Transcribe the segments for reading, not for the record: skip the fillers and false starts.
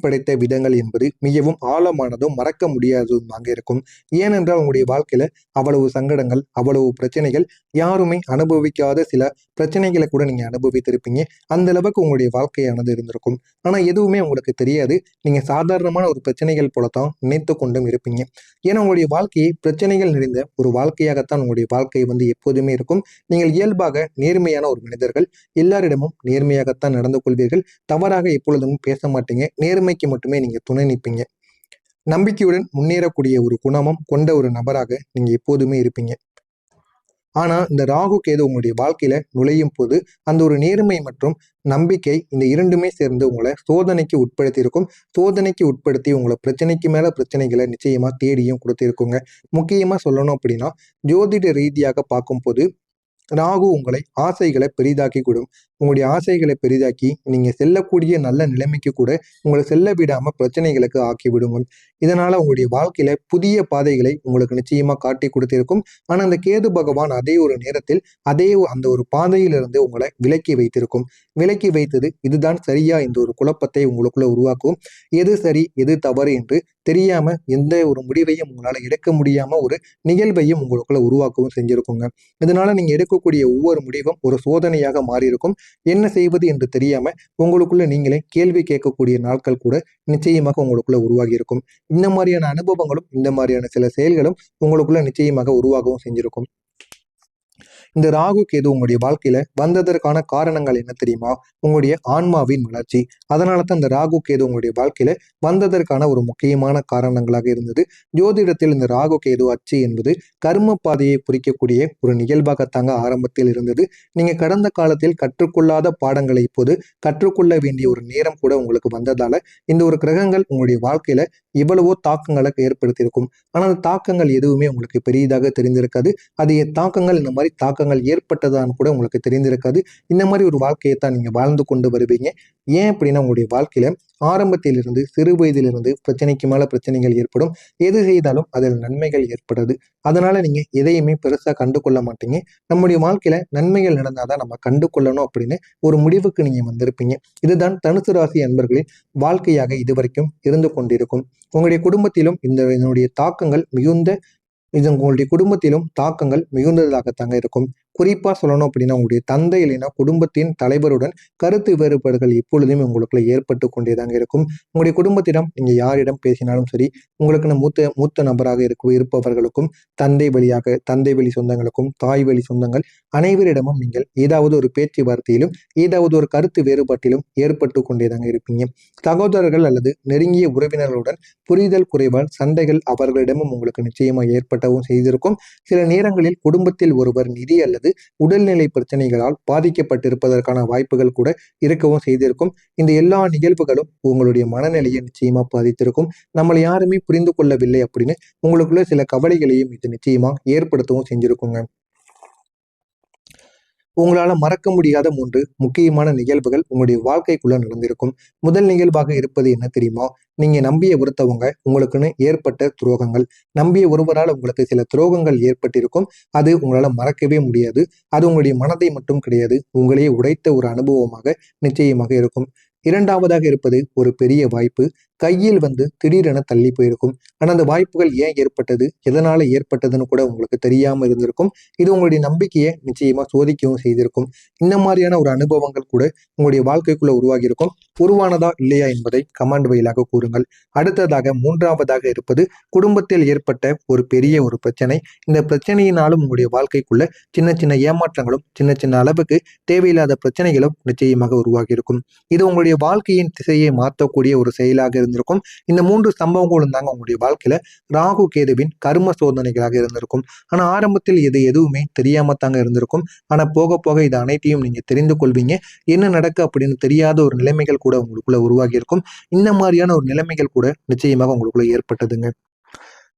படைத்த விதங்கள் என்பது மிகவும் ஆழமானதும் மறக்க முடியாததுமாக இருக்கும். ஏனென்றால் உங்களுடைய வாழ்க்கையில அவ்வளவு சங்கடங்கள், அவ்வளவு பிரச்சனைகள், யாருமே அனுபவிக்காத சில பிரச்சனைகளை கூட நீங்க அனுபவித்திருப்பீங்க. அந்த அளவுக்கு உங்களுடைய வாழ்க்கையானது இருந்திருக்கும். ஆனா எதுவுமே உங்களுக்கு தெரியாது. நீங்க சாதாரணமான ஒரு பிரச்சனைகள் போலத்தான் நினைத்து கொண்டும் இருப்பீங்க. ஏன்னா உங்களுடைய வாழ்க்கையை பிரச்சனைகள் நிறைந்த ஒரு வாழ்க்கையாகத்தான் உங்களுடைய வாழ்க்கை எப்போதுமே இருக்கும். நீங்கள் இயல்பாக நேர்மையான ஒரு மனிதர்கள். எல்லாரிடமும் நேர்மையாகத்தான் நடந்து கொள்வீர்கள். தவறாக எப்பொழுதும் பேச மாட்டீங்க. நேர்மைக்கு மட்டுமே நீங்க துணை நிற்பீங்க. நம்பிக்கையுடன் முன்னேறக்கூடிய ஒரு குணமும் கொண்ட ஒரு நபராக நீங்க எப்போதுமே இருப்பீங்க. ஆனா இந்த ராகு கேது உங்களுடைய வாழ்க்கையில நுழையும் போது அந்த ஒரு நேர்மை மற்றும் நம்பிக்கை இந்த இரண்டுமே சேர்ந்து உங்களை சோதனைக்கு உட்படுத்தி இருக்கும். சோதனைக்கு உட்படுத்தி உங்களை பிரச்சனைக்கு மேல பிரச்சனைகளை நிச்சயமா தேடியும் கொடுத்திருக்குங்க. முக்கியமா சொல்லணும் அப்படின்னா ஜோதிட ரீதியாக பார்க்கும்போது ராகு உங்களை ஆசைகளை பெரிதாக்கி கூடும். உங்களுடைய ஆசைகளை பெரிதாக்கி நீங்க செல்லக்கூடிய நல்ல நிலைமைக்கு கூட உங்களை செல்ல விடாம பிரச்சனைகளுக்கு ஆக்கி விடுங்க. இதனால உங்களுடைய வாழ்க்கையில புதிய பாதைகளை உங்களுக்கு நிச்சயமா காட்டி கொடுத்திருக்கும். ஆனா அந்த கேது பகவான் அதே ஒரு நேரத்தில் அந்த ஒரு பாதையிலிருந்து உங்களை விலக்கி வைத்திருக்கும். விலக்கி வைத்தது இதுதான் சரியா இந்த ஒரு குழப்பத்தை உங்களுக்குள்ள உருவாக்கும். எது சரி எது தவறு என்று தெரியாம எந்த ஒரு முடிவையும் உங்களால எடுக்க முடியாம ஒரு நிகழ்வையும் உங்களுக்குள்ள உருவாக்கவும் செஞ்சிருக்குங்க. இதனால நீங்க எடுக்கக்கூடிய ஒவ்வொரு முடிவும் ஒரு சோதனையாக மாறியிருக்கும். என்ன செய்வது என்று தெரியாம உங்களுக்குள்ள நீங்களே கேள்வி கேட்கக்கூடிய நாட்கள் கூட நிச்சயமாக உங்களுக்குள்ள உருவாகி இருக்கும். இந்த மாதிரியான அனுபவங்களும் இந்த மாதிரியான சில செயல்களும் உங்களுக்குள்ள நிச்சயமாக உருவாகவும் செஞ்சிருக்கும். இந்த ராகு கேது உங்களுடைய வாழ்க்கையில வந்ததற்கான காரணங்கள் என்ன தெரியுமா? உங்களுடைய ஆன்மாவின் வளர்ச்சி. அதனால தான் இந்த ராகு கேது உங்களுடைய வாழ்க்கையில வந்ததற்கான ஒரு முக்கியமான காரணங்களாக இருந்தது. ஜோதிடத்தில் இந்த ராகு கேது அச்சு என்பது கர்ம பாதையை குறிக்கக்கூடிய ஒரு நிகழ்வாகத்தாங்க ஆரம்பத்தில் இருந்தது. நீங்க கடந்த காலத்தில் கற்றுக்கொள்ளாத பாடங்களை இப்போது கற்றுக்கொள்ள வேண்டிய ஒரு நேரம் கூட உங்களுக்கு வந்ததால இந்த ஒரு கிரகங்கள் உங்களுடைய வாழ்க்கையில இவ்வளவோ தாக்கங்களை ஏற்படுத்தியிருக்கும். ஆனால் அந்த தாக்கங்கள் எதுவுமே உங்களுக்கு பெரியதாக தெரிந்திருக்காது. அது தாக்கங்கள் இந்த மாதிரி தாக்கங்கள் ஏற்பட்டதான்னு கூட உங்களுக்கு தெரிந்திருக்காது. இந்த மாதிரி ஒரு வாழ்க்கையை தான் நீங்க வாழ்ந்து கொண்டு வருவீங்க. ஏன் அப்படின்னா உங்களுடைய வாழ்க்கையில ஆரம்பத்திலிருந்து சிறு வயதிலிருந்து பிரச்சனைக்கு மேல பிரச்சனைகள் ஏற்படும். எது செய்தாலும் அதில் நன்மைகள் ஏற்படாது. அதனால நீங்க எதையுமே பெருசா கண்டு கொள்ள மாட்டீங்க. நம்முடைய வாழ்க்கையில நன்மைகள் நடந்தாதான் நம்ம கண்டு கொள்ளணும் அப்படின்னு ஒரு முடிவுக்கு நீங்க வந்திருப்பீங்க. இதுதான் தனுசு ராசி அன்பர்களின் வாழ்க்கையாக இதுவரைக்கும் இருந்து கொண்டிருக்கும். உங்களுடைய குடும்பத்திலும் இதனுடைய தாக்கங்கள் மிகுந்த உங்களுடைய குடும்பத்திலும் தாக்கங்கள் மிகுந்ததாகத்தாங்க இருக்கும். குறிப்பா சொல்லணும் அப்படின்னா உங்களுடைய தந்தை இல்லைன்னா குடும்பத்தின் தலைவருடன் கருத்து வேறுபாடுகள் எப்பொழுதுமே உங்களுக்குள்ள ஏற்பட்டு கொண்டேதாங்க இருக்கும். உங்களுடைய குடும்பத்திடம் நீங்க யாரிடம் பேசினாலும் சரி, உங்களுக்கு மூத்த மூத்த நபராக இருப்பவர்களுக்கும் தந்தை வழி சொந்தங்களுக்கும் தாய் வழி சொந்தங்கள் அனைவரிடமும் நீங்கள் ஏதாவது ஒரு பேச்சுவார்த்தையிலும் ஏதாவது ஒரு கருத்து வேறுபாட்டிலும் ஏற்பட்டு கொண்டேதாங்க இருப்பீங்க. சகோதரர்கள் அல்லது நெருங்கிய உறவினர்களுடன் புரிதல் குறைவால் சண்டைகள் அவர்களிடமும் உங்களுக்கு நிச்சயமா ஏற்பட்டவும் செய்திருக்கும். சில நேரங்களில் குடும்பத்தில் ஒருவர் நிதி அல்லது உடல்நிலை பிரச்சனைகளால் பாதிக்கப்பட்டிருப்பதற்கான வாய்ப்புகள் கூட இருக்கவும் செய்திருக்கும். இந்த எல்லா நிகழ்வுகளும் உங்களுடைய மனநிலையை நிச்சயமா பாதித்திருக்கும். நம்மளை யாருமே புரிந்து கொள்ளவில்லை அப்படின்னு உங்களுக்குள்ள சில கவலைகளையும் இது நிச்சயமா ஏற்படுத்தவும் செஞ்சிருக்குங்க. உங்களால மறக்க முடியாத 3 முக்கியமான நிகழ்வுகள் உங்களுடைய வாழ்க்கைக்குள்ள நடந்திருக்கும். முதல் நிகழ்வாக இருப்பது என்ன தெரியுமா? நீங்க நம்பிய ஒருத்தவங்க உங்களுக்குன்னு ஏற்பட்ட துரோகங்கள். நம்பிய ஒருவரால் உங்களுக்கு சில துரோகங்கள் ஏற்பட்டிருக்கும். அது உங்களால மறக்கவே முடியாது. அது உங்களுடைய மனதை மட்டும் கிடையாது, உங்களையே உடைத்த ஒரு அனுபவமாக நிச்சயமாக இருக்கும். இரண்டாவதாக இருப்பது ஒரு பெரிய வாய்ப்பு. கையில் திடீரென தள்ளி போயிருக்கும். ஆனா அந்த வாய்ப்புகள் ஏன் ஏற்பட்டது, எதனால ஏற்பட்டதுன்னு கூட உங்களுக்கு தெரியாம இருந்திருக்கும். இது உங்களுடைய நம்பிக்கையை நிச்சயமா சோதிக்கவும் செய்திருக்கும். இந்த மாதிரியான ஒரு அனுபவங்கள் கூட உங்களுடைய வாழ்க்கைக்குள்ள உருவாகி இருக்கும். உருவானதா இல்லையா என்பதை கமெண்ட் வழியாக கூறுங்கள். அடுத்ததாக மூன்றாவதாக இருப்பது குடும்பத்தில் ஏற்பட்ட ஒரு பெரிய ஒரு பிரச்சனை. இந்த பிரச்சனையினாலும் உங்களுடைய வாழ்க்கைக்குள்ள சின்ன சின்ன ஏமாற்றங்களும் சின்ன சின்ன அளவுக்கு தேவையில்லாத பிரச்சனைகளும் நிச்சயமாக உருவாகி இருக்கும். இது உங்களுடைய வாழ்க்கையின் திசையை மாற்றக்கூடிய ஒரு செயலாக இருந்திருக்கும். இந்த 3 சம்பவங்களும் தாங்க உங்களுடைய வாழ்க்கையில ராகு கேதுவின் கர்ம சோதனைகளாக இருந்திருக்கும். ஆனா ஆரம்பத்தில் இது எதுவுமே தெரியாம தாங்க இருந்திருக்கும். ஆனா போக போக இது அனைத்தையும் நீங்க தெரிந்து கொள்வீங்க. என்ன நடக்கு அப்படின்னு தெரியாத ஒரு நிலைமைகள் கூட உங்களுக்குள்ள உருவாகி இருக்கும். இந்த மாதிரியான ஒரு நிலைமைகள் கூட நிச்சயமாக உங்களுக்குள்ள ஏற்பட்டதுங்க.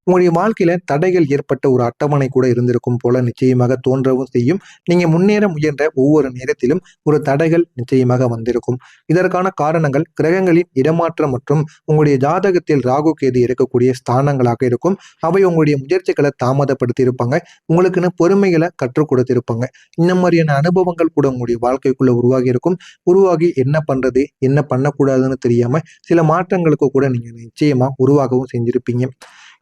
உங்களுடைய வாழ்க்கையில தடைகள் ஏற்பட்ட ஒரு அட்டவணை கூட இருந்திருக்கும் போல நிச்சயமாக தோன்றவும் செய்யும். நீங்க முன்னேற முயன்ற ஒவ்வொரு நேரத்திலும் ஒரு தடைகள் நிச்சயமாக வந்திருக்கும். இதற்கான காரணங்கள் கிரகங்களின் இடமாற்றம் மற்றும் உங்களுடைய ஜாதகத்தில் ராகு கேது இருக்கக்கூடிய ஸ்தானங்களாக இருக்கும். அவை உங்களுடைய முயற்சிகளை தாமதப்படுத்தி இருப்பாங்க. உங்களுக்குன்னு பொறுமைகளை கற்றுக் கொடுத்திருப்பாங்க. இந்த மாதிரியான அனுபவங்கள் கூட உங்களுடைய வாழ்க்கைக்குள்ள உருவாகி இருக்கும். உருவாகி என்ன பண்றது என்ன பண்ணக்கூடாதுன்னு தெரியாம சில மாற்றங்களுக்கு கூட நீங்க நிச்சயமா உருவாகவும் செஞ்சிருப்பீங்க.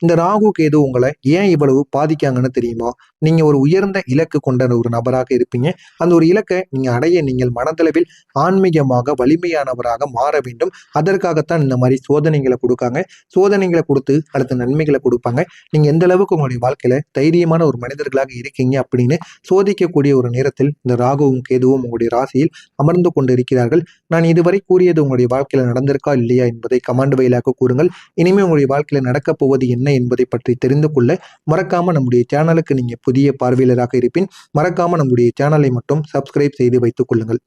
இந்த ராகு கேது உங்களை ஏன் இவ்வளவு பாதிக்காங்கன்னு தெரியுமா? நீங்க ஒரு உயர்ந்த இலக்கு கொண்ட ஒரு நபராக இருப்பீங்க. அந்த ஒரு இலக்கை நீங்க அடைய நீங்கள் மனதளவில் ஆன்மீகமாக வலிமையானவராக மாற வேண்டும். அதற்காகத்தான் இந்த மாதிரி சோதனைகளை கொடுக்காங்க. சோதனைகளை கொடுத்து அடுத்த நன்மைகளை கொடுப்பாங்க. நீங்க எந்த அளவுக்கு உங்களுடைய வாழ்க்கையில தைரியமான ஒரு மனிதர்களாக இருக்கீங்க அப்படின்னு சோதிக்கக்கூடிய ஒரு நேரத்தில் இந்த ராகுவும் கேதுவும் உங்களுடைய ராசியில் அமர்ந்து கொண்டு இருக்கிறார்கள். நான் இதுவரை கூறியது உங்களுடைய வாழ்க்கையில நடந்திருக்கா இல்லையா என்பதை கமெண்ட் வாயிலாக கூறுங்கள். இனிமே உங்களுடைய வாழ்க்கையில நடக்கப் போவது என்ன என்பதை பற்றி தெரிந்து கொள்ள மறக்காம நம்முடைய சேனலுக்கு நீங்க புதிய பார்வையாளராக இருப்பின் மறக்காம நம்முடைய சேனலை மட்டும் சப்ஸ்கிரைப் செய்து வைத்துக் கொள்ளுங்கள்.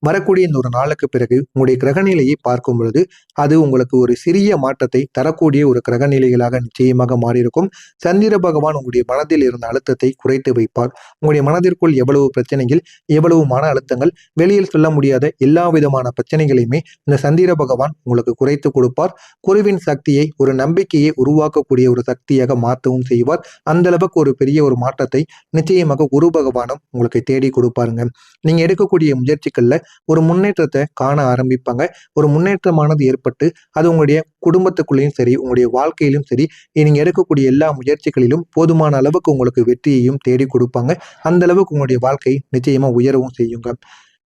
வரக்கூடிய இந்த ஒரு நாளுக்கு பிறகு உங்களுடைய கிரகநிலையை பார்க்கும் பொழுது அது உங்களுக்கு ஒரு சிறிய மாற்றத்தை தரக்கூடிய ஒரு கிரகநிலைகளாக நிச்சயமாக மாறியிருக்கும். சந்திர பகவான் உங்களுடைய மனதில் இருந்த அழுத்தத்தை குறைத்து வைப்பார். உங்களுடைய மனதிற்குள் எவ்வளவு பிரச்சனைகள் எவ்வளவு மன அழுத்தங்கள் வெளியில் சொல்ல முடியாத எல்லா விதமான பிரச்சனைகளையுமே இந்த சந்திர பகவான் உங்களுக்கு குறைத்து கொடுப்பார். குருவின் சக்தியை ஒரு நம்பிக்கையை உருவாக்கக்கூடிய ஒரு சக்தியாக மாற்றவும் செய்வார். அந்த அளவுக்கு ஒரு பெரிய ஒரு மாற்றத்தை நிச்சயமாக குரு பகவானும் உங்களுக்கு தேடி கொடுப்பாருங்க. நீங்க எடுக்கக்கூடிய முயற்சிகள்ல ஒரு முன்னேற்றத்தை காண ஆரம்பிப்பாங்க. ஒரு முன்னேற்றமானது ஏற்பட்டு அது உங்களுடைய குடும்பத்துக்குள்ளேயும் சரி உங்களுடைய வாழ்க்கையிலும் சரி நீங்க எடுக்கக்கூடிய எல்லா முயற்சிகளிலும் போதுமான அளவுக்கு உங்களுக்கு வெற்றியையும் தேடி கொடுப்பாங்க. அந்த அளவுக்கு உங்களுடைய வாழ்க்கை நிச்சயமா உயரவும் செய்யுங்க.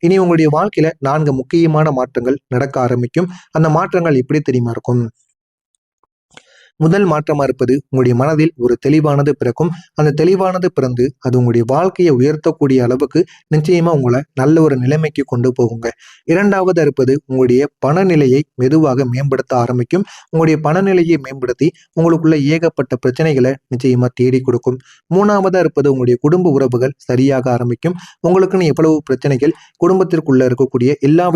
இனி உங்களுடைய வாழ்க்கையில 4 முக்கியமான மாற்றங்கள் நடக்க ஆரம்பிக்கும். அந்த மாற்றங்கள் எப்படி தெரியுமா இருக்கும்? முதல் மாற்றமா இருப்பது உங்களுடைய மனதில் ஒரு தெளிவானது பிறக்கும். அந்த தெளிவானது பிறந்து அது உங்களுடைய வாழ்க்கையை உயர்த்தக்கூடிய அளவுக்கு நிச்சயமா உங்களை நல்ல ஒரு நிலைமைக்கு கொண்டு போகுங்க. இரண்டாவது இருப்பது உங்களுடைய பணநிலையை மெதுவாக மேம்படுத்த ஆரம்பிக்கும். உங்களுடைய பணநிலையை மேம்படுத்தி உங்களுக்குள்ள ஏகப்பட்ட பிரச்சனைகளை நிச்சயமா தேடி கொடுக்கும். மூணாவதா இருப்பது உங்களுடைய குடும்ப உறவுகள் சரியாக ஆரம்பிக்கும். உங்களுக்குன்னு எவ்வளவு பிரச்சனைகள் குடும்பத்திற்குள்ள இருக்கக்கூடிய எல்லா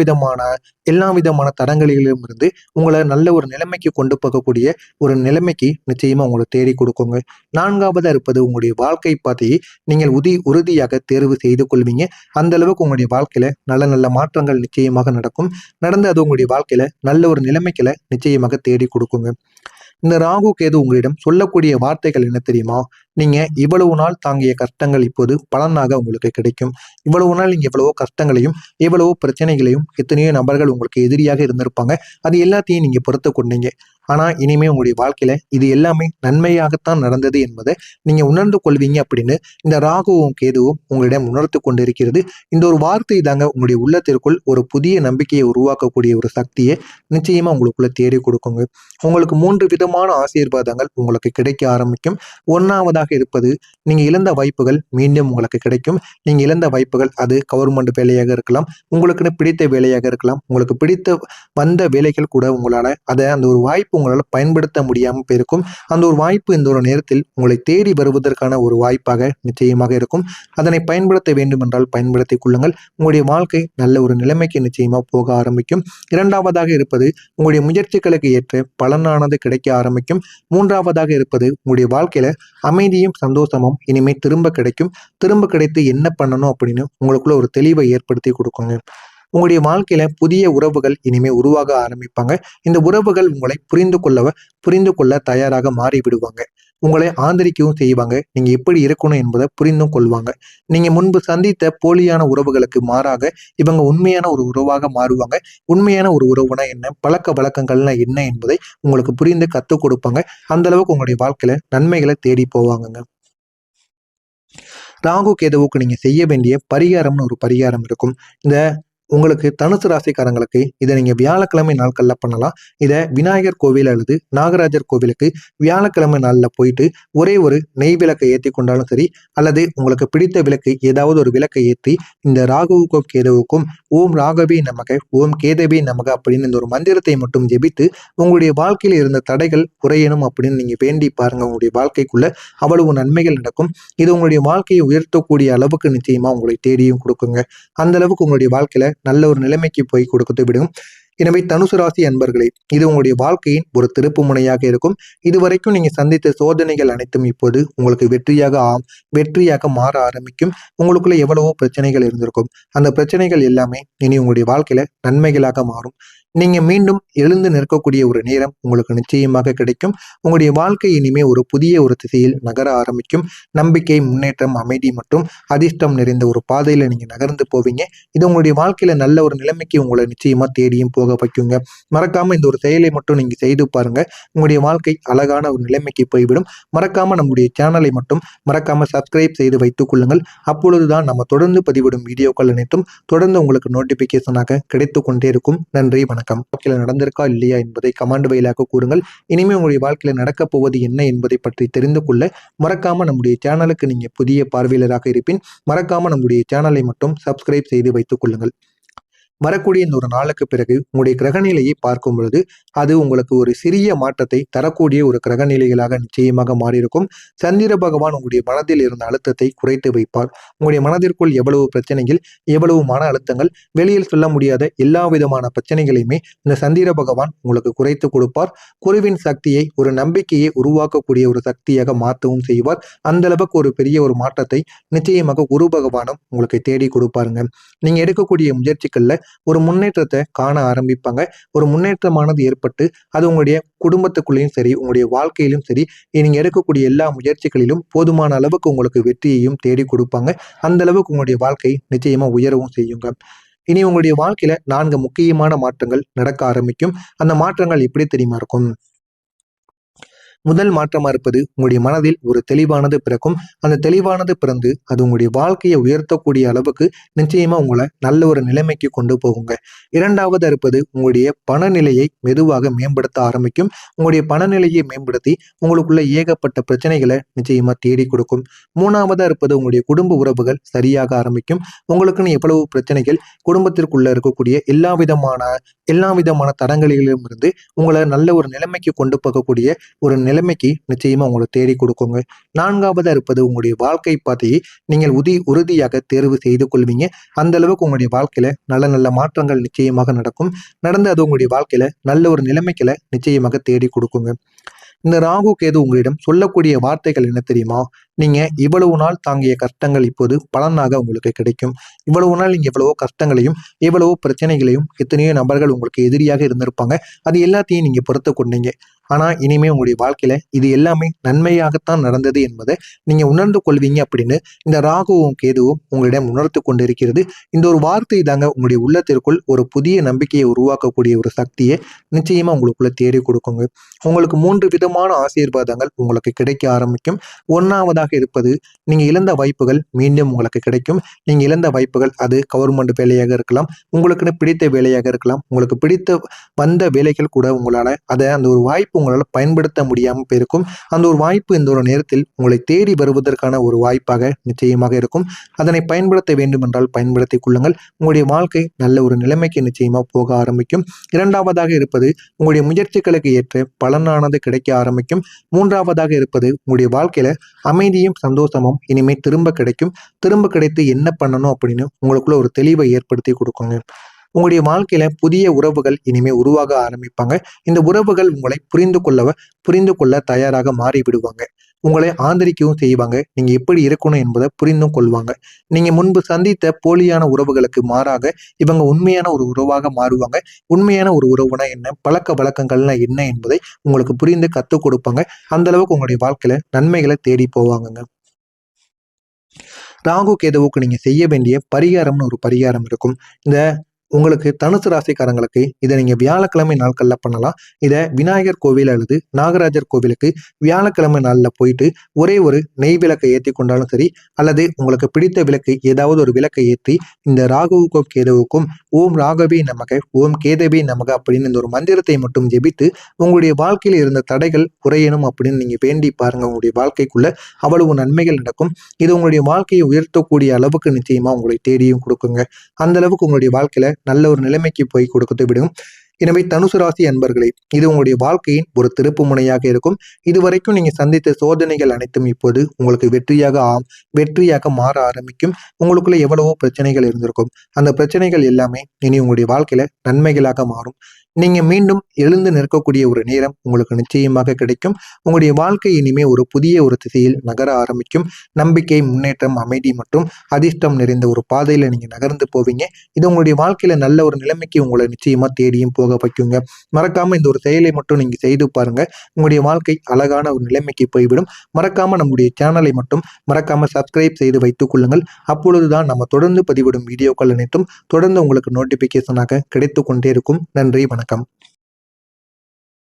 விதமான தடங்களிலும் இருந்து உங்களை நல்ல ஒரு நிலைமைக்கு கொண்டு போகக்கூடிய ஒரு நிலைமைக்கு நிச்சயமா உங்களை தேடி கொடுக்குங்க. நான்காவதா இருப்பது உங்களுடைய வாழ்க்கை பாதையை நீங்கள் உறுதியாக தேர்வு செய்து கொள்வீங்க. அந்த அளவுக்கு உங்களுடைய வாழ்க்கையில நல்ல நல்ல மாற்றங்கள் நிச்சயமாக நடக்கும். நடந்து அது உங்களுடைய வாழ்க்கையில நல்ல ஒரு நிலைமைகளை நிச்சயமாக தேடி கொடுக்குங்க. இந்த ராகு கேது உங்களிடம் சொல்லக்கூடிய வார்த்தைகள் என்ன தெரியுமா? நீங்க இவ்வளவு நாள் தாங்கிய கஷ்டங்கள் இப்போது பலனாக உங்களுக்கு கிடைக்கும். இவ்வளவு நாள் நீங்க எவ்வளவோ கஷ்டங்களையும் எவ்வளவோ பிரச்சனைகளையும் எத்தனையோ நபர்கள் உங்களுக்கு எதிரியாக இருந்திருப்பாங்க. அது எல்லாத்தையும் நீங்க பொறுத்து கொண்டீங்க. ஆனா இனிமே உங்களுடைய வாழ்க்கையில இது எல்லாமே நன்மையாகத்தான் நடந்தது என்பதை நீங்க உணர்ந்து கொள்வீங்க அப்படின்னு இந்த ராகுவும் கேதுவும் உங்களிடம் உணர்த்து கொண்டிருக்கிறது. இந்த ஒரு வார்த்தை தாங்க உங்களுடைய உள்ளத்திற்குள் ஒரு புதிய நம்பிக்கையை உருவாக்கக்கூடிய ஒரு சக்தியை நிச்சயமா உங்களுக்குள்ள தேடி கொடுக்குங்க. உங்களுக்கு 3 விதமான ஆசீர்வாதங்கள் உங்களுக்கு கிடைக்க ஆரம்பிக்கும். ஒன்னாவதாக இருப்பது நீங்க இழந்த வாய்ப்புகள் மீண்டும் உங்களுக்கு கிடைக்கும். நீங்க இழந்த வாய்ப்புகள் அது கவர்மெண்ட் வேலையாக இருக்கலாம், உங்களுக்குன்னு பிடித்த வேலையாக இருக்கலாம், உங்களுக்கு பிடித்த வந்த வேலைகள் கூட உங்களால அந்த ஒரு வாய்ப்பு உங்களால் பயன்படுத்த முடியாமல் போயிருக்கும். அந்த ஒரு வாய்ப்பு இந்த ஒரு நேரத்தில் உங்களை தேடி வருவதற்கான ஒரு வாய்ப்பாக நிச்சயமாக இருக்கும். அதனை பயன்படுத்த வேண்டும் என்றால் பயன்படுத்திக் கொள்ளுங்கள். உங்களுடைய வாழ்க்கை நல்ல ஒரு நிலைமைக்கு நிச்சயமா போக ஆரம்பிக்கும். இரண்டாவதாக இருப்பது உங்களுடைய முயற்சிகளுக்கு ஏற்ற பலனானது கிடைக்க ஆரம்பிக்கும். மூன்றாவதாக இருப்பது உங்களுடைய வாழ்க்கையில அமைதியும் சந்தோஷமும் இனிமே திரும்ப கிடைக்கும். திரும்ப கிடைத்து என்ன பண்ணணும் அப்படின்னு உங்களுக்குள்ள ஒரு தெளிவை ஏற்படுத்தி கொடுக்குங்க. உங்களுடைய வாழ்க்கையில புதிய உறவுகள் இனிமே உருவாக ஆரம்பிப்பாங்க. இந்த உறவுகள் உங்களை புரிந்து கொள்ள தயாராக மாறி விடுவாங்க. உங்களை ஆதரிக்கவும் செய்வாங்க. நீங்க எப்படி இருக்கணும் என்பதை புரிந்தும் கொள்வாங்க. நீங்க முன்பு சந்தித்த போலியான உறவுகளுக்கு மாறாக இவங்க உண்மையான ஒரு உறவாக மாறுவாங்க. உண்மையான ஒரு உறவுனா என்ன, பழக்க வழக்கங்கள்னா என்ன என்பதை உங்களுக்கு புரிந்து கத்துக் கொடுப்பாங்க. அந்த அளவுக்கு உங்களுடைய வாழ்க்கையில நன்மைகளை தேடி போவாங்கங்க. ராகு கேதுவுக்கு நீங்க செய்ய வேண்டிய பரிகாரம்னு ஒரு பரிகாரம் இருக்கும். இந்த உங்களுக்கு தனுசு ராசிக்காரங்களுக்கு இதை நீங்க வியாழக்கிழமை நாட்கள்ல பண்ணலாம். இதை விநாயகர் கோவில் அல்லது நாகராஜர் கோவிலுக்கு வியாழக்கிழமை நாள்ல போயிட்டு ஒரே ஒரு நெய் விளக்கை ஏற்றி கொண்டாலும் சரி, அல்லது உங்களுக்கு பிடித்த விளக்கு ஏதாவது ஒரு விளக்கை ஏற்றி இந்த ராகுவுக்கும் கேதுவுக்கும் ஓம் ராகவே நமக ஓம் கேதவே நமக அப்படின்னு இந்த ஒரு மந்திரத்தை மட்டும் ஜெபித்து உங்களுடைய வாழ்க்கையில் இருந்த தடைகள் குறையணும் அப்படின்னு நீங்க வேண்டி பாருங்க. உங்களுடைய வாழ்க்கைக்குள்ள அவ்வளவு நன்மைகள் நடக்கும். இது உங்களுடைய வாழ்க்கையை உயர்த்தக்கூடிய அளவுக்கு நிச்சயமா உங்களை தேடியும் கொடுக்குங்க. அந்த அளவுக்கு உங்களுடைய வாழ்க்கையில நல்ல ஒரு நிலைமைக்கு போய் கொடுத்து விடும். எனவே தனுசு ராசி அன்பர்களே, இது உங்களுடைய வாழ்க்கையின் ஒரு திருப்பு முனையாக இருக்கும். இதுவரைக்கும் நீங்க சந்தித்த சோதனைகள் அனைத்தும் இப்போது உங்களுக்கு வெற்றியாக மாற ஆரம்பிக்கும். உங்களுக்குள்ள எவ்வளவோ பிரச்சனைகள் இருந்திருக்கும். அந்த பிரச்சனைகள் எல்லாமே இனி உங்களுடைய வாழ்க்கையில நன்மைகளாக மாறும். நீங்க மீண்டும் எழுந்து நிற்கக்கூடிய ஒரு நேரம் உங்களுக்கு நிச்சயமாக கிடைக்கும். உங்களுடைய வாழ்க்கை இனிமே ஒரு புதிய ஒரு திசையில் நகர ஆரம்பிக்கும். நம்பிக்கை, முன்னேற்றம், அமைதி மற்றும் அதிர்ஷ்டம் நிறைந்த ஒரு பாதையில நீங்க நகர்ந்து போவீங்க. இது உங்களுடைய வாழ்க்கையில நல்ல ஒரு நிலைமைக்கு உங்களை நிச்சயமா தேடியும் போக வைக்குங்க. மறக்காம இந்த ஒரு செயலை மட்டும் நீங்க செய்து பாருங்க. உங்களுடைய வாழ்க்கை அழகான ஒரு நிலைமைக்கு போய்விடும். மறக்காம நம்முடைய சேனலை மட்டும் மறக்காம சப்ஸ்கிரைப் செய்து வைத்துக் கொள்ளுங்கள். அப்பொழுதுதான் நம்ம தொடர்ந்து பதிவிடும் வீடியோக்கள் அனைத்தும் தொடர்ந்து உங்களுக்கு நோட்டிபிகேஷனாக கிடைத்து கொண்டே இருக்கும். நன்றி, வணக்கம். வாழ்க்கையில நடந்திருக்கா இல்லையா என்பதை கமெண்ட் வாயிலாக கூறுங்கள். இனிமே உங்களுடைய வாழ்க்கையில நடக்கப் போவது என்ன என்பதை பற்றி தெரிந்து கொள்ள மறக்காம நம்முடைய சேனலுக்கு நீங்க புதிய பார்வையாளராக இருப்பின் மறக்காம நம்முடைய சேனலை மட்டும் சப்ஸ்கிரைப் செய்து வைத்துக் கொள்ளுங்கள். வரக்கூடிய இந்த ஒரு நாளுக்கு பிறகு உங்களுடைய கிரகநிலையை பார்க்கும் பொழுது அது உங்களுக்கு ஒரு சிறிய மாற்றத்தை தரக்கூடிய ஒரு கிரகநிலைகளாக நிச்சயமாக மாறியிருக்கும். சந்திர பகவான் உங்களுடைய மனதில் இருந்த அழுத்தத்தை குறைத்து வைப்பார். உங்களுடைய மனதிற்குள் எவ்வளவு பிரச்சனைகள், எவ்வளவு மன அழுத்தங்கள், வெளியில் சொல்ல முடியாத எல்லா விதமான பிரச்சனைகளையுமே இந்த சந்திர பகவான் உங்களுக்கு குறைத்து கொடுப்பார். குருவின் சக்தியை, ஒரு நம்பிக்கையை உருவாக்கக்கூடிய ஒரு சக்தியாக மாற்றவும் செய்வார். அந்த அளவுக்கு ஒரு பெரிய ஒரு மாற்றத்தை நிச்சயமாக குரு பகவானும் உங்களுக்கு தேடி கொடுப்பாருங்க. நீங்க எடுக்கக்கூடிய முயற்சிகள்ல ஒரு முன்னேற்றத்தை காண ஆரம்பிப்பாங்க. ஒரு முன்னேற்றமானது ஏற்பட்டு அது உங்களுடைய குடும்பத்துக்குள்ளேயும் சரி, உங்களுடைய வாழ்க்கையிலும் சரி, நீங்க எடுக்கக்கூடிய எல்லா முயற்சிகளிலும் போதுமான அளவுக்கு உங்களுக்கு வெற்றியையும் தேடி கொடுப்பாங்க. அந்த அளவுக்கு உங்களுடைய வாழ்க்கை நிச்சயமா உயரவும் செய்யுங்க. இனி உங்களுடைய வாழ்க்கையில 4 முக்கியமான மாற்றங்கள் நடக்க ஆரம்பிக்கும். அந்த மாற்றங்கள் எப்படி தெரியுமா இருக்கும்? முதல் மாற்றமா இருப்பது உங்களுடைய மனதில் ஒரு தெளிவானது பிறக்கும். அந்த தெளிவானது பிறந்து அது உங்களுடைய வாழ்க்கையை உயர்த்தக்கூடிய அளவுக்கு நிச்சயமா உங்களை நல்ல ஒரு நிலைமைக்கு கொண்டு போகுங்க. இரண்டாவது இருப்பது உங்களுடைய பணநிலையை மெதுவாக மேம்படுத்த ஆரம்பிக்கும். உங்களுடைய பணநிலையை மேம்படுத்தி உங்களுக்குள்ள ஏகப்பட்ட பிரச்சனைகளை நிச்சயமா தேடி கொடுக்கும். மூணாவதா இருப்பது உங்களுடைய குடும்ப உறவுகள் சரியாக ஆரம்பிக்கும். உங்களுக்குன்னு எவ்வளவு பிரச்சனைகள், குடும்பத்திற்குள்ள இருக்கக்கூடிய எல்லா விதமான தடங்களிலும் இருந்து உங்களை நல்ல ஒரு நிலைமைக்கு கொண்டு போகக்கூடிய ஒரு நிலைமைக்கு நிச்சயமா உங்களை தேடி கொடுக்குங்க. நான்காவதா இருப்பது உங்களுடைய வாழ்க்கை பாதையை நீங்கள் உறுதியாக தேர்வு செய்து கொள்வீங்க. அந்த அளவுக்கு உங்களுடைய வாழ்க்கையில நல்ல நல்ல மாற்றங்கள் நிச்சயமாக நடக்கும். நடந்து அது உங்களுடைய வாழ்க்கையில நல்ல ஒரு நிலைமைகளை நிச்சயமாக தேடி கொடுக்குங்க. இந்த ராகு கேது உங்களிடம் சொல்லக்கூடிய வார்த்தைகள் என்ன தெரியுமா? நீங்க இவ்வளவு நாள் தாங்கிய கஷ்டங்கள் இப்போது பலனாக உங்களுக்கு கிடைக்கும். இவ்வளவு நாள் நீங்க எவ்வளவோ கஷ்டங்களையும், எவ்வளவோ பிரச்சனைகளையும், எத்தனையோ நபர்கள் உங்களுக்கு எதிரியாக இருந்திருப்பாங்க. அது எல்லாத்தையும் நீங்க பொறுத்து கொண்டீங்க. ஆனா இனிமே உங்களுடைய வாழ்க்கையில இது எல்லாமே நன்மையாகத்தான் நடந்தது என்பதை நீங்க உணர்ந்து கொள்வீங்க அப்படின்னு இந்த ராகுவும் கேதுவும் உங்களிடம் உணர்த்து கொண்டிருக்கிறது. இந்த ஒரு வார்த்தை தாங்க உங்களுடைய உள்ளத்திற்குள் ஒரு புதிய நம்பிக்கையை உருவாக்கக்கூடிய ஒரு சக்தியை நிச்சயமா உங்களுக்குள்ள தேடி கொடுக்குங்க. உங்களுக்கு 3 விதமான ஆசீர்வாதங்கள் உங்களுக்கு கிடைக்க ஆரம்பிக்கும். ஒன்னாவதாக இருப்பது, நீங்க இழந்த வாய்ப்புகள் மீண்டும் உங்களுக்கு கிடைக்கும். நீங்க இழந்த வாய்ப்புகள் அது கவர்மெண்ட் வேலையாக இருக்கலாம், உங்களுக்குன்னு பிடித்த வேலையாக இருக்கலாம், உங்களுக்கு பிடித்த வந்த வேலைகள் கூட உங்களால அந்த ஒரு வாய்ப்பு உங்களால பயன்படுத்த முடியாமல் போயிருக்கும். அந்த ஒரு வாய்ப்பு இந்த ஒரு நேரத்தில் உங்களை தேடி வருவதற்கான ஒரு வாய்ப்பாக நிச்சயமாக இருக்கும். அதனை பயன்படுத்த வேண்டும் என்றால் பயன்படுத்திக் கொள்ளுங்கள். உங்களுடைய வாழ்க்கை நல்ல ஒரு நிலைமைக்கு நிச்சயமா போக ஆரம்பிக்கும். இரண்டாவதாக இருப்பது உங்களுடைய முயற்சிகளுக்கு ஏற்ற பலனானது கிடைக்க ஆரம்பிக்கும். மூன்றாவதாக இருப்பது உங்களுடைய வாழ்க்கையில அமைதியும் சந்தோஷமும் இனிமே திரும்ப கிடைக்கும். திரும்ப கிடைத்து என்ன பண்ணணும் அப்படின்னு உங்களுக்குள்ள ஒரு தெளிவை ஏற்படுத்தி கொடுக்குங்க. உங்களுடைய வாழ்க்கையில புதிய உறவுகள் இனிமே உருவாக ஆரம்பிப்பாங்க. இந்த உறவுகள் உங்களை புரிந்து கொள்ள தயாராக மாறி விடுவாங்க. உங்களை ஆதரிக்கவும் செய்வாங்க. நீங்க எப்படி இருக்கணும் என்பதை புரிந்தும் கொள்வாங்க. நீங்க முன்பு சந்தித்த போலியான உறவுகளுக்கு மாறாக இவங்க உண்மையான ஒரு உறவாக மாறுவாங்க. உண்மையான ஒரு உறவுனா என்ன, பழக்க வழக்கங்கள்னா என்ன என்பதை உங்களுக்கு புரிந்து கத்துக் கொடுப்பாங்க. அந்த அளவுக்கு உங்களுடைய வாழ்க்கையில நன்மைகளை தேடி போவாங்கங்க. ராகு கேதுவுக்கு நீங்க செய்ய வேண்டிய பரிகாரம்னு ஒரு பரிகாரம் இருக்கும். இந்த உங்களுக்கு தனுசு ராசிக்காரங்களுக்கு இதை நீங்க வியாழக்கிழமை நாட்கள்ல பண்ணலாம். இதை விநாயகர் கோவில் அல்லது நாகராஜர் கோவிலுக்கு வியாழக்கிழமை நாள்ல போயிட்டு ஒரே ஒரு நெய் விளக்கை ஏற்றி கொண்டாலும் சரி, அல்லது உங்களுக்கு பிடித்த விளக்கு ஏதாவது ஒரு விளக்கை ஏற்றி இந்த ராகுவுக்கும் கேதுவுக்கும் ஓம் ராகவே நமக, ஓம் கேதவே நமக அப்படின்னு இந்த ஒரு மந்திரத்தை மட்டும் ஜெபித்து உங்களுடைய வாழ்க்கையில் இருந்த தடைகள் குறையணும் அப்படின்னு நீங்க வேண்டி பாருங்க. உங்களுடைய வாழ்க்கைக்குள்ள அவ்வளவு நன்மைகள் நடக்கும். இது உங்களுடைய வாழ்க்கையை உயர்த்தக்கூடிய அளவுக்கு நிச்சயமா உங்களை தேடியும் கொடுக்குங்க. அந்த அளவுக்கு உங்களுடைய வாழ்க்கையில நல்ல ஒரு நிலைமைக்கு போய் கொடுத்து விடும். எனவே தனுசு ராசி அன்பர்களே, இது உங்களுடைய வாழ்க்கையின் ஒரு திருப்பு முனையாக இருக்கும். இதுவரைக்கும் நீங்க சந்தித்த சோதனைகள் அனைத்தும் இப்போது உங்களுக்கு வெற்றியாக மாற ஆரம்பிக்கும். உங்களுக்குள்ள எவ்வளவோ பிரச்சனைகள் இருந்திருக்கும். அந்த பிரச்சனைகள் எல்லாமே இனி உங்களுடைய வாழ்க்கையில நன்மைகளாக மாறும். நீங்க மீண்டும் எழுந்து நிற்கக்கூடிய ஒரு நேரம் உங்களுக்கு நிச்சயமாக கிடைக்கும். உங்களுடைய வாழ்க்கை இனிமே ஒரு புதிய திசையில் நகர ஆரம்பிக்கும். நம்பிக்கை, முன்னேற்றம், அமைதி மற்றும் அதிர்ஷ்டம் நிறைந்த ஒரு பாதையில நீங்க நகர்ந்து போவீங்க. இது உங்களுடைய வாழ்க்கையில நல்ல ஒரு நிலைமைக்கு உங்களை நிச்சயமா தேடியும் போக வைக்குங்க. மறக்காம இந்த ஒரு செயலை மட்டும் நீங்க செய்து பாருங்க. உங்களுடைய வாழ்க்கை அழகான ஒரு நிலைமைக்கு போய்விடும். மறக்காம நம்முடைய சேனலை மட்டும் மறக்காம சப்ஸ்கிரைப் செய்து வைத்துக் கொள்ளுங்கள். அப்பொழுதுதான் நம்ம தொடர்ந்து பதிவிடும் வீடியோக்கள் அனைத்தும் தொடர்ந்து உங்களுக்கு நோட்டிபிகேஷனாக கிடைத்து கொண்டே இருக்கும். நன்றி, வணக்கம்.